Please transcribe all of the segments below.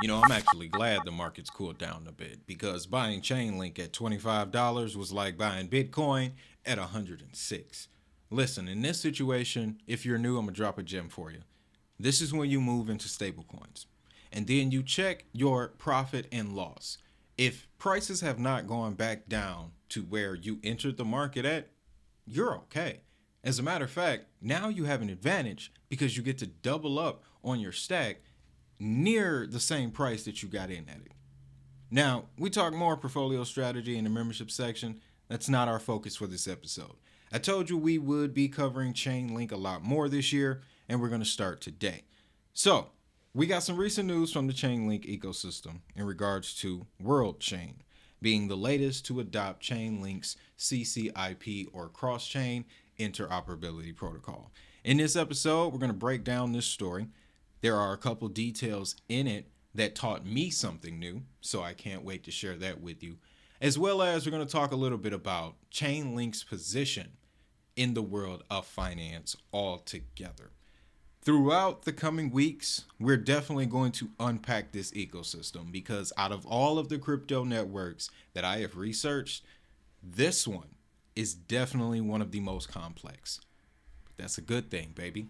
I'm actually glad the market's cooled down a bit because buying Chainlink at $25 was like buying Bitcoin at 106. Listen, in this situation, if you're new, I'm going to drop a gem for you. This is when you move into stablecoins. And then you check your profit and loss. If prices have not gone back down to where you entered the market at, you're okay. As a matter of fact, now you have an advantage because you get to double up on your stack near the same price that you got in at it. Now, we talk more portfolio strategy in the membership section. That's not our focus for this episode. I told you we would be covering Chainlink a lot more this year, and we're going to start today. So, we got some recent news from the Chainlink ecosystem in regards to World Chain being the latest to adopt Chainlink's CCIP or cross-chain interoperability protocol. In this episode, we're going to break down this story. There are a couple details in it that taught me something new, so I can't wait to share that with you. As well as we're going to talk a little bit about Chainlink's position in the world of finance altogether. Throughout the coming weeks, we're definitely going to unpack this ecosystem because out of all of the crypto networks that I have researched, this one is definitely one of the most complex. But that's a good thing, baby,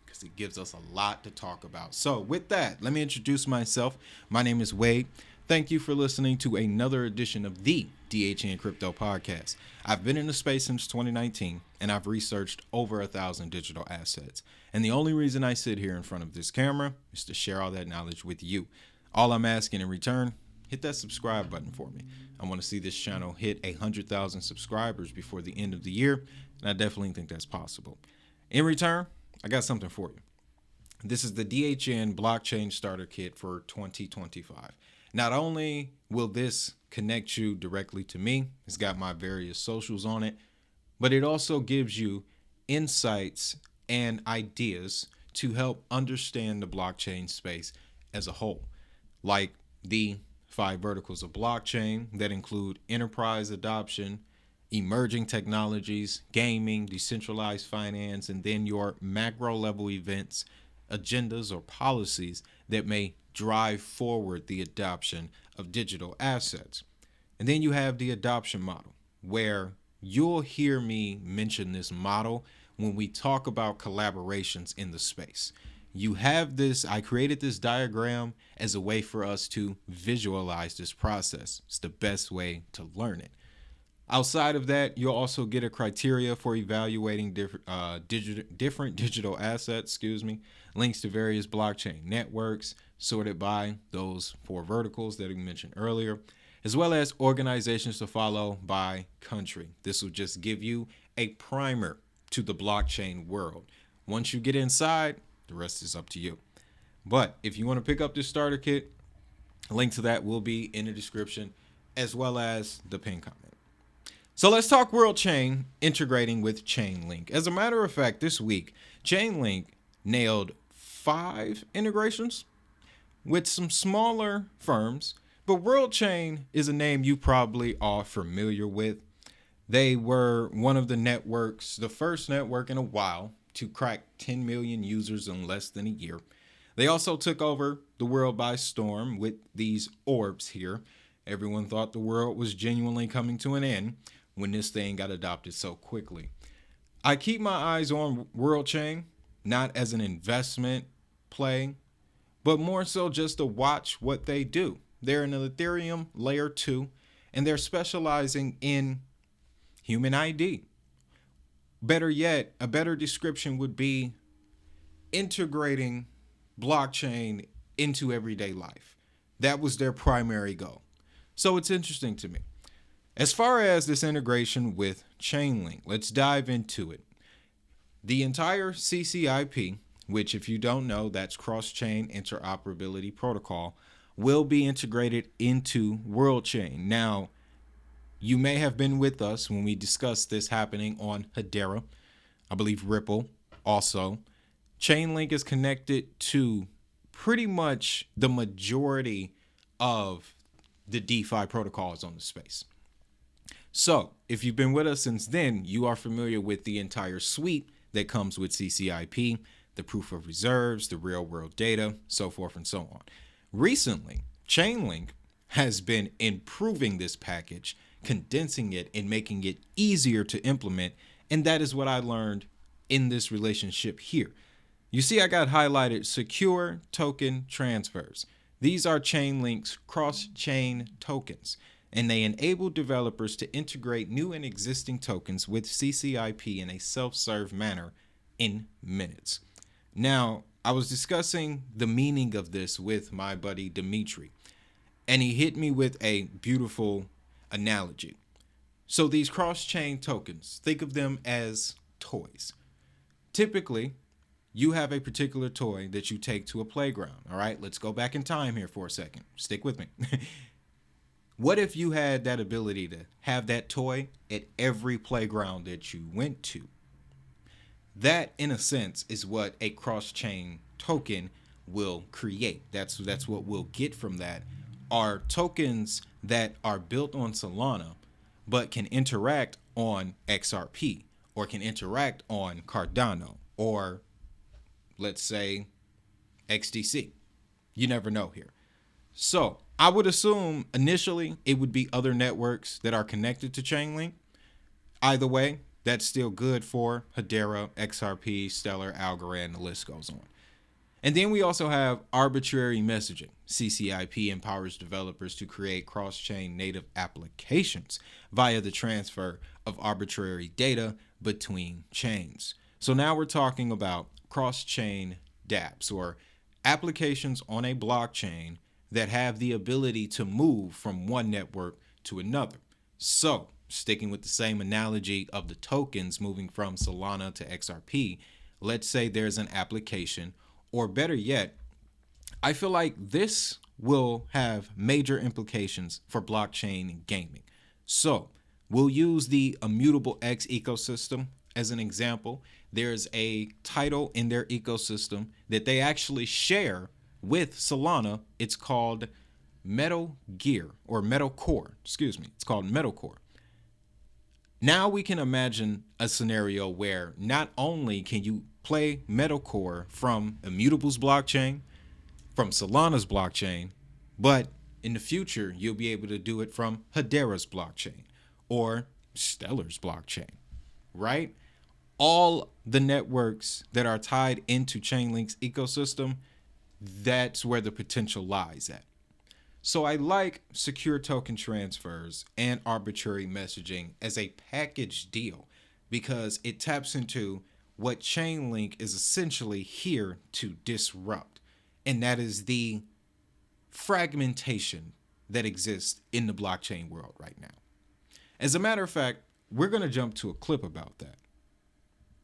because it gives us a lot to talk about. So with that, let me introduce myself. My name is Wade. Thank you for listening to another edition of the DHN Crypto Podcast. I've been in the space since 2019, and I've researched over 1,000 digital assets. And the only reason I sit here in front of this camera is to share all that knowledge with you. All I'm asking in return, hit that subscribe button for me. I want to see this channel hit 100,000 subscribers before the end of the year, and I definitely think that's possible. In return, I got something for you. This is the DHN Blockchain Starter Kit for 2025. Not only will this connect you directly to me, it's got my various socials on it, but it also gives you insights and ideas to help understand the blockchain space as a whole, like the 5 verticals of blockchain that include enterprise adoption, emerging technologies, gaming, decentralized finance, and then your macro level events, agendas, or policies that may drive forward the adoption of digital assets. And then you have the adoption model, where you'll hear me mention this model when we talk about collaborations in the space. You have this, I created this diagram as a way for us to visualize this process. It's the best way to learn it. Outside of that, you'll also get a criteria for evaluating different digital assets, links to various blockchain networks sorted by those 4 verticals that we mentioned earlier, as well as organizations to follow by country. This will just give you a primer to the blockchain world. Once you get inside, the rest is up to you. But if you want to pick up this starter kit, a link to that will be in the description as well as the pinned comment. So let's talk World Chain integrating with Chainlink. As a matter of fact, this week, Chainlink nailed 5 integrations with some smaller firms, but World Chain is a name you probably are familiar with. They were one of the networks, the first network in a while to crack 10 million users in less than a year. They also took over the world by storm with these orbs here. Everyone thought the world was genuinely coming to an end when this thing got adopted so quickly. I keep my eyes on World Chain, not as an investment play, but more so just to watch what they do. They're an Ethereum layer 2, and they're specializing in human ID. Better yet, a better description would be integrating blockchain into everyday life. That was their primary goal. So it's interesting to me. As far as this integration with Chainlink, let's dive into it. The entire CCIP, which if you don't know, that's cross-chain interoperability protocol, will be integrated into World Chain. Now, you may have been with us when we discussed this happening on Hedera, I believe Ripple also. Chainlink is connected to pretty much the majority of the DeFi protocols on the space. So if you've been with us since then, you are familiar with the entire suite that comes with CCIP, the proof of reserves, the real world data, so forth and so on. Recently, Chainlink has been improving this package, condensing it and making it easier to implement, and that is what I learned in this relationship here. You see, I got highlighted secure token transfers. These are Chainlink's cross-chain tokens, and they enable developers to integrate new and existing tokens with CCIP in a self-serve manner in minutes. Now, I was discussing the meaning of this with my buddy Dimitri, and he hit me with a beautiful analogy. So these cross-chain tokens, think of them as toys. Typically, you have a particular toy that you take to a playground. All right, let's go back in time here for a second. Stick with me. What if you had that ability to have that toy at every playground that you went to? That, in a sense, is what a cross-chain token will create. That's what we'll get from that. Are tokens that are built on Solana, but can interact on XRP, or can interact on Cardano, or let's say XDC. You never know here. So I would assume initially it would be other networks that are connected to Chainlink. Either way, that's still good for Hedera, XRP, Stellar, Algorand, the list goes on. And then we also have arbitrary messaging. CCIP empowers developers to create cross-chain native applications via the transfer of arbitrary data between chains. So now we're talking about cross-chain dApps, or applications on a blockchain that have the ability to move from one network to another. So, sticking with the same analogy of the tokens moving from Solana to XRP, let's say there's an application, or better yet, I feel like this will have major implications for blockchain gaming. So, we'll use the Immutable X ecosystem as an example. There's a title in their ecosystem that they actually share with Solana. It's called Metal Gear, or Metal Core, excuse me. It's called Metal Core. Now we can imagine a scenario where not only can you play Metal Core from Immutable's blockchain, from Solana's blockchain, but in the future, you'll be able to do it from Hedera's blockchain or Stellar's blockchain, right? All the networks that are tied into Chainlink's ecosystem, that's where the potential lies at. So I like secure token transfers and arbitrary messaging as a package deal because it taps into what Chainlink is essentially here to disrupt, and that is the fragmentation that exists in the blockchain world right now. As a matter of fact, we're going to jump to a clip about that.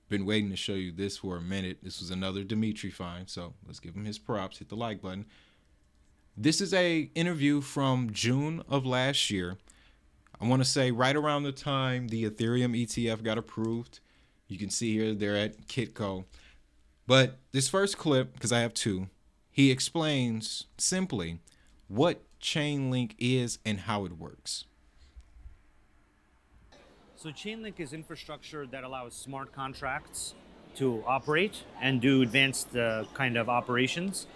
Been waiting to show you this for a minute. This was another Dimitri find, so let's give him his props. Hit the like button. This is a interview from June of last year. I want to say right around the time the Ethereum ETF got approved. You can see here they're at Kitco. But this first clip, because I have two, he explains simply what Chainlink is and how it works. So Chainlink is infrastructure that allows smart contracts to operate and do advanced kind of operations.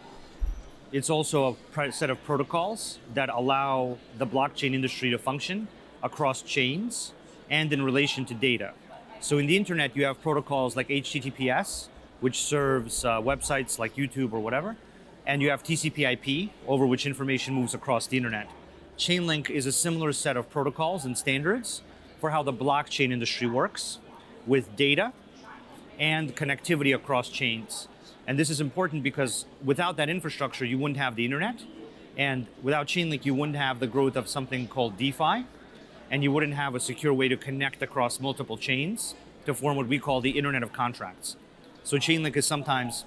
It's also a set of protocols that allow the blockchain industry to function across chains and in relation to data. So in the internet, you have protocols like HTTPS, which serves websites like YouTube or whatever, and you have TCP/IP, over which information moves across the internet. Chainlink is a similar set of protocols and standards for how the blockchain industry works with data and connectivity across chains. And this is important because without that infrastructure, you wouldn't have the internet. And without Chainlink, you wouldn't have the growth of something called DeFi. And you wouldn't have a secure way to connect across multiple chains to form what we call the Internet of Contracts. So Chainlink is sometimes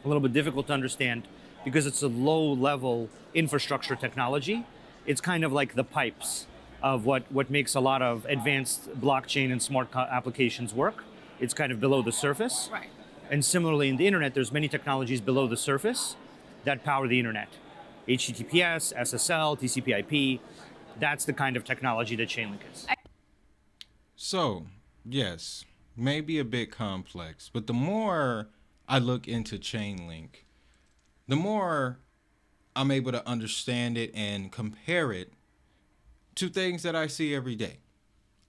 a little bit difficult to understand because it's a low-level infrastructure technology. It's kind of like the pipes of what makes a lot of advanced blockchain and smart applications work. It's kind of below the surface. Right. And similarly, in the internet, there's many technologies below the surface that power the internet. HTTPS, SSL, TCP/IP, that's the kind of technology that Chainlink is. So, yes, maybe a bit complex, but the more I look into Chainlink, the more I'm able to understand it and compare it to things that I see every day.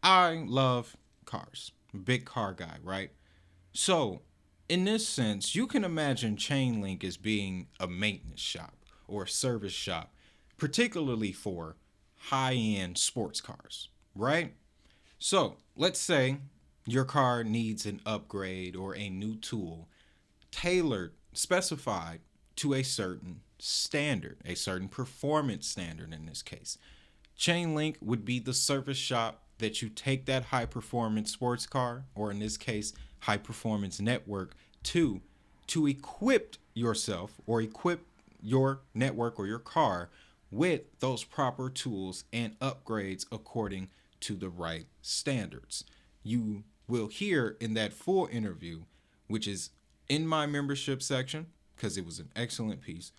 I love cars, big car guy, right? So, in this sense, you can imagine Chainlink as being a maintenance shop or a service shop, particularly for high end sports cars, right? So, let's say your car needs an upgrade or a new tool tailored, specified to a certain standard, a certain performance standard in this case. Chainlink would be the service shop that you take that high performance sports car, or in this case, high performance network, to equip yourself or equip your network or your car with those proper tools and upgrades according to the right standards. You will hear in that full interview, which is in my membership section, because it was an excellent piece,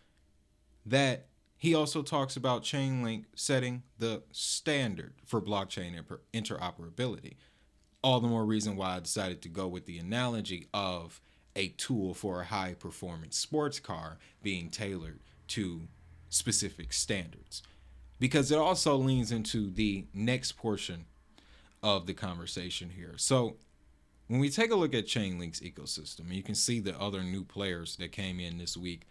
that he also talks about Chainlink setting the standard for blockchain interoperability. All the more reason why I decided to go with the analogy of a tool for a high performance sports car being tailored to specific standards. Because it also leans into the next portion of the conversation here. So when we take a look at Chainlink's ecosystem, you can see the other new players that came in this week.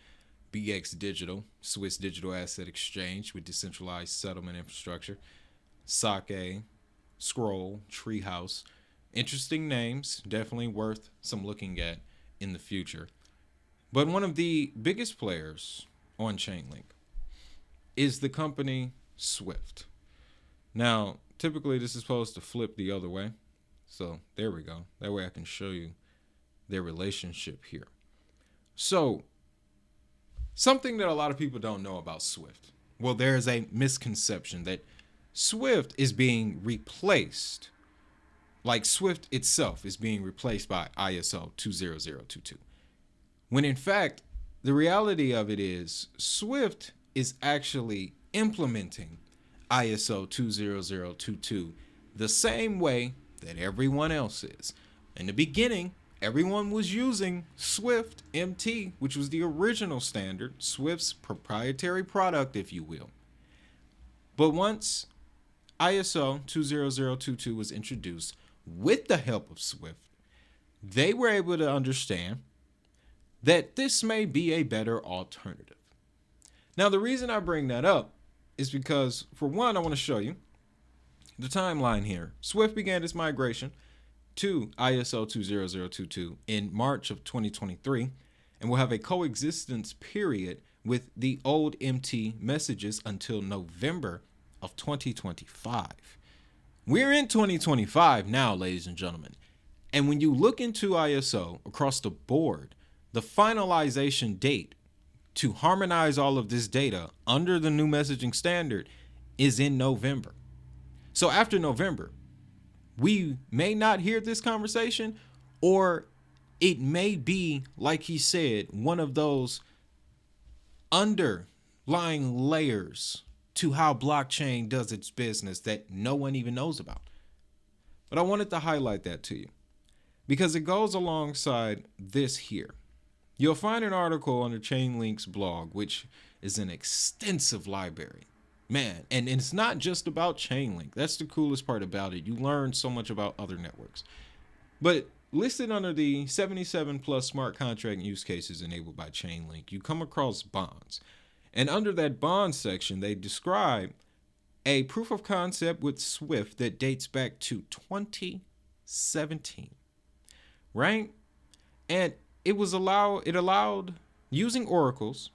BX Digital, Swiss digital asset exchange with decentralized settlement infrastructure. Sake, Scroll, Treehouse. Interesting names, definitely worth some looking at in the future. But one of the biggest players on Chainlink is the company Swift. Now, typically this is supposed to flip the other way. So there we go. That way I can show you their relationship here. So something that a lot of people don't know about Swift. Well, there is a misconception that Swift is being replaced, like Swift itself is being replaced by ISO 20022. When in fact, the reality of it is Swift is actually implementing ISO 20022 the same way that everyone else is. In the beginning, everyone was using Swift MT, which was the original standard, Swift's proprietary product, if you will. But once ISO 20022 was introduced with the help of Swift, they were able to understand that this may be a better alternative. Now, the reason I bring that up is because, for one, I want to show you the timeline here. Swift began its migration to ISO 20022 in March of 2023 and will have a coexistence period with the old MT messages until November of 2025. We're in 2025 now, ladies and gentlemen. And when you look into ISO across the board, the finalization date to harmonize all of this data under the new messaging standard is in November. So after November, we may not hear this conversation, or it may be, like he said, one of those underlying layers to how blockchain does its business that no one even knows about. But I wanted to highlight that to you because it goes alongside this here. You'll find an article on the Chainlink's blog, which is an extensive library. Man, and it's not just about Chainlink. That's the coolest part about it. You learn so much about other networks. But listed under the 77 plus smart contract use cases enabled by Chainlink, you come across bonds. And under that bond section, they describe a proof of concept with Swift that dates back to 2017, right? And it allowed using oracles.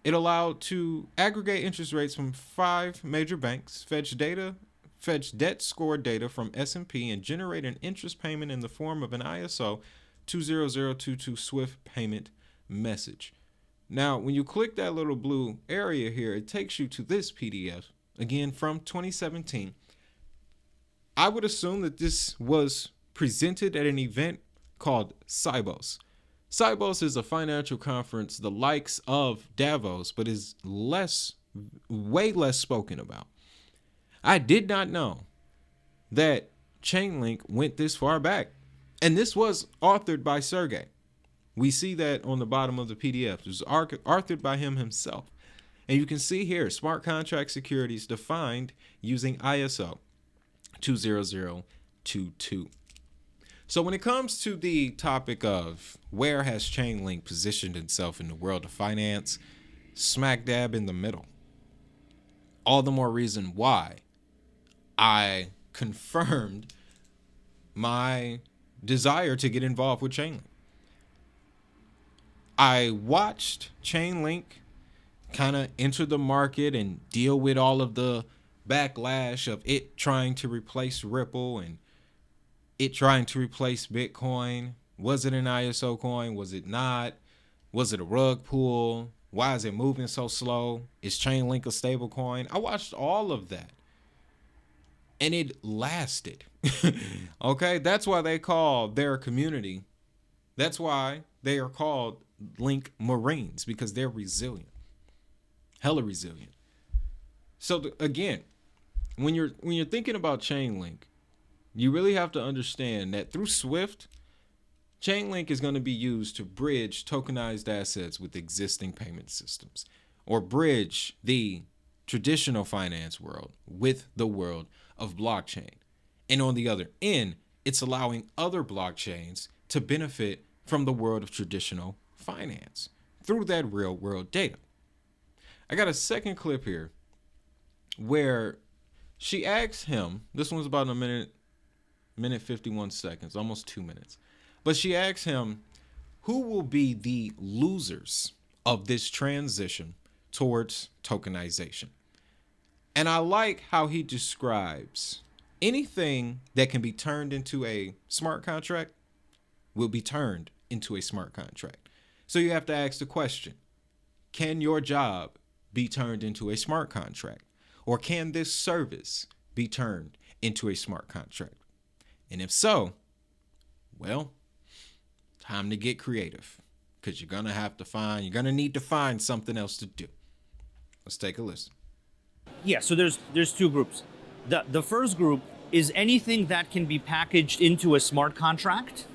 It allowed to aggregate interest rates from 5 major banks, fetch debt score data from S&P, and generate an interest payment in the form of an ISO 20022 Swift payment message. Now, when you click that little blue area here, it takes you to this PDF, again from 2017. I would assume that this was presented at an event called Sibos. Sibos is a financial conference the likes of Davos, but is way less spoken about. I did not know that Chainlink went this far back. And this was authored by Sergey. We see that on the bottom of the PDF. It was authored by him himself. And you can see here, smart contract securities defined using ISO 20022. So when it comes to the topic of where has Chainlink positioned itself in the world of finance, smack dab in the middle. All the more reason why I confirmed my desire to get involved with Chainlink. I watched Chainlink kind of enter the market and deal with all of the backlash of it trying to replace Ripple and it trying to replace Bitcoin. Was it an ISO coin? Was it not? Was it a rug pull? Why is it moving so slow? Is Chainlink a stable coin? I watched all of that. And it lasted. Okay? That's why they call their community. That's why they are called Link Marines, because they're resilient. Hella resilient. So again, when you're thinking about Chainlink, you really have to understand that through Swift, Chainlink is going to be used to bridge tokenized assets with existing payment systems, or bridge the traditional finance world with the world of blockchain. And on the other end, it's allowing other blockchains to benefit from the world of traditional finance through that real world data. I got a second clip here where she asks him, this one's about a minute 51 seconds, almost 2 minutes. But she asks him, who will be the losers of this transition towards tokenization? And I like how he describes anything that can be turned into a smart contract will be turned into a smart contract. So you have to ask the question, can your job be turned into a smart contract? Or can this service be turned into a smart contract? And if so, well, time to get creative, because you're going to need to find something else to do. Let's take a listen. Yeah, so there's two groups. The first group is anything that can be packaged into a smart contract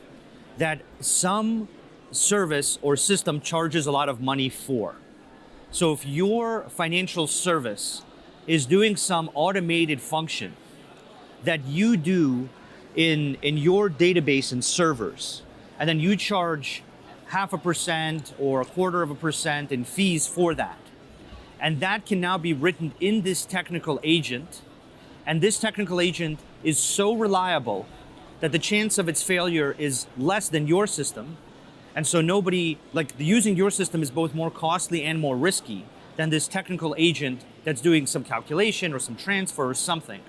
that some service or system charges a lot of money for. So if your financial service is doing some automated function that you do in your database and servers, and then you charge 0.5% or 0.25% in fees for that. And that can now be written in this technical agent. And this technical agent is so reliable that the chance of its failure is less than your system. And so using your system is both more costly and more risky than this technical agent that's doing some calculation or some transfer or something.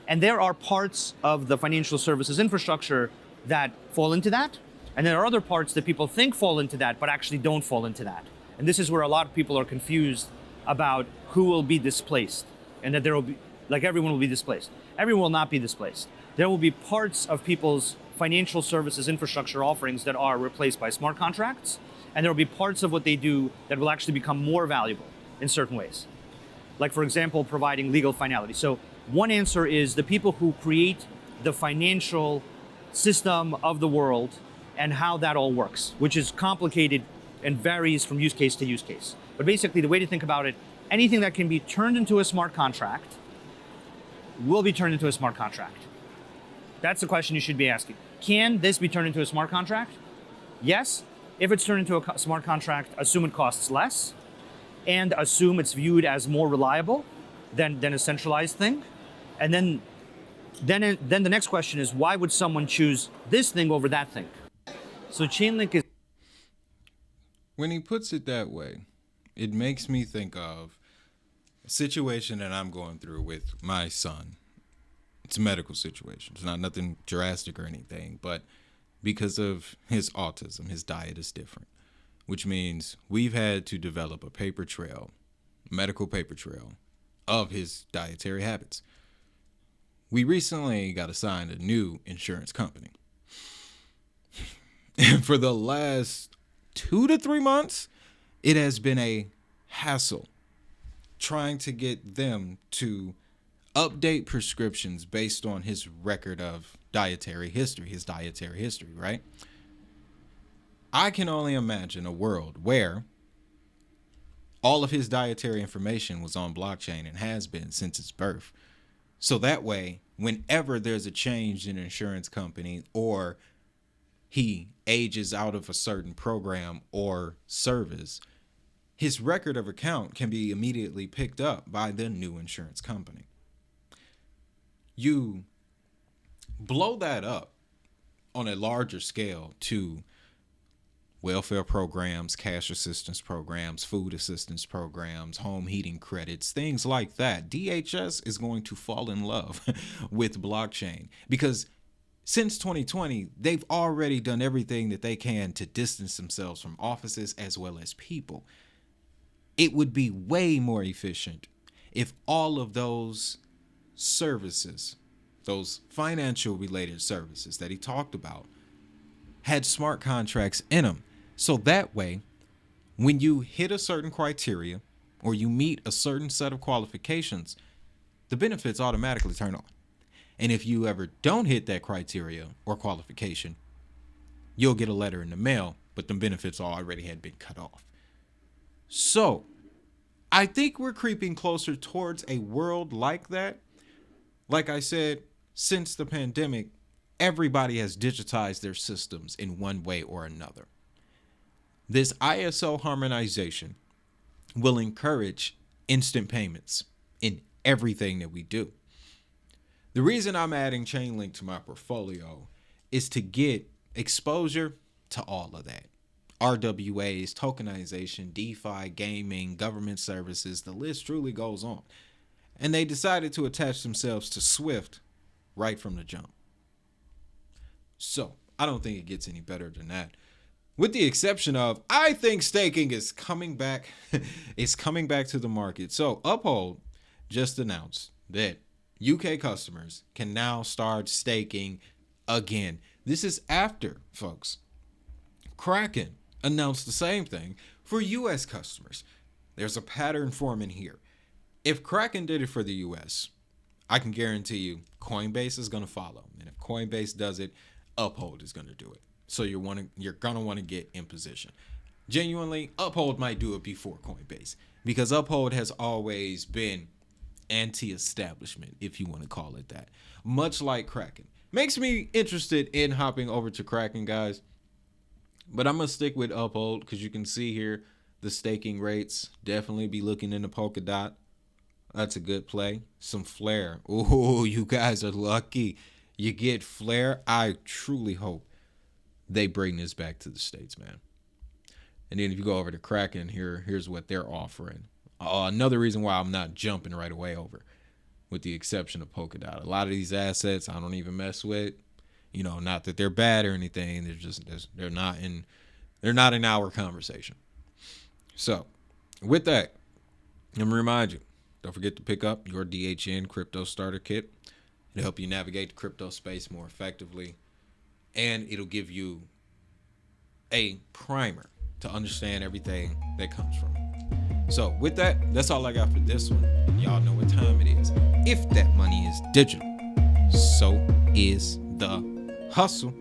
And there are parts of the financial services infrastructure that fall into that. And there are other parts that people think fall into that, but actually don't fall into that. And this is where a lot of people are confused about who will be displaced, and that there will be, everyone will be displaced. Everyone will not be displaced. There will be parts of people's financial services infrastructure offerings that are replaced by smart contracts, and there will be parts of what they do that will actually become more valuable in certain ways. Like, for example, providing legal finality. So one answer is the people who create the financial system of the world and how that all works, which is complicated and varies from use case to use case. But basically, the way to think about it, anything that can be turned into a smart contract will be turned into a smart contract. That's the question you should be asking. Can this be turned into a smart contract? Yes. If it's turned into a smart contract, assume it costs less, and assume it's viewed as more reliable than a centralized thing. And then the next question is, why would someone choose this thing over that thing? So Chainlink is... When he puts it that way, it makes me think of a situation that I'm going through with my son. It's a medical situation. It's not nothing drastic or anything, but because of his autism, his diet is different, which means we've had to develop a paper trail, medical paper trail of his dietary habits. We recently got assigned a new insurance company. And for the last 2 to 3 months, it has been a hassle trying to get them to update prescriptions based on his record of dietary history, right? I can only imagine a world where All of his dietary information was on blockchain and has been since its birth. So that way, whenever there's a change in an insurance company or he ages out of a certain program or service, his record of account can be immediately picked up by the new insurance company. You blow that up on a larger scale to welfare programs, cash assistance programs, food assistance programs, home heating credits, things like that. DHS is going to fall in love with blockchain because since 2020, they've already done everything that they can to distance themselves from offices as well as people. It would be way more efficient if all of those services, those financial related services that he talked about, had smart contracts in them. So that way, when you hit a certain criteria or you meet a certain set of qualifications, the benefits automatically turn on. And if you ever don't hit that criteria or qualification, you'll get a letter in the mail, but the benefits already had been cut off. So I think we're creeping closer towards a world like that. Like I said, since the pandemic, everybody has digitized their systems in one way or another. This ISO harmonization will encourage instant payments in everything that we do. The reason I'm adding Chainlink to my portfolio is to get exposure to all of that. RWAs, tokenization, DeFi, gaming, government services, the list truly goes on. And they decided to attach themselves to Swift right from the jump. So I don't think it gets any better than that. With the exception of, I think staking is coming back. It's coming back to the market. So Uphold just announced that UK customers can now start staking again. This is after, folks, Kraken announced the same thing for US customers. There's a pattern forming here. If Kraken did it for the US, I can guarantee you Coinbase is going to follow. And if Coinbase does it, Uphold is going to do it. So you're going to want to get in position. Genuinely, Uphold might do it before Coinbase because Uphold has always been anti-establishment, if you want to call it that, much like Kraken. Makes me interested in hopping over to Kraken, guys, but I'm gonna stick with Uphold because you can see here the staking rates. Definitely be looking into Polkadot. That's a good play. Some Flare. Oh, you guys are lucky you get Flare. I truly hope they bring this back to the States, man. And then if you go over to Kraken, here's what they're offering. Another reason why I'm not jumping right away over, with the exception of Polkadot. A lot of these assets I don't even mess with. You know, not that they're bad or anything. They're not in our conversation. So, with that, I'm gonna remind you, don't forget to pick up your DHN Crypto Starter Kit. It'll help you navigate the crypto space more effectively, and it'll give you a primer to understand everything that comes from it. So with that, that's all I got for this one. Y'all know what time it is. If that money is digital, so is the hustle.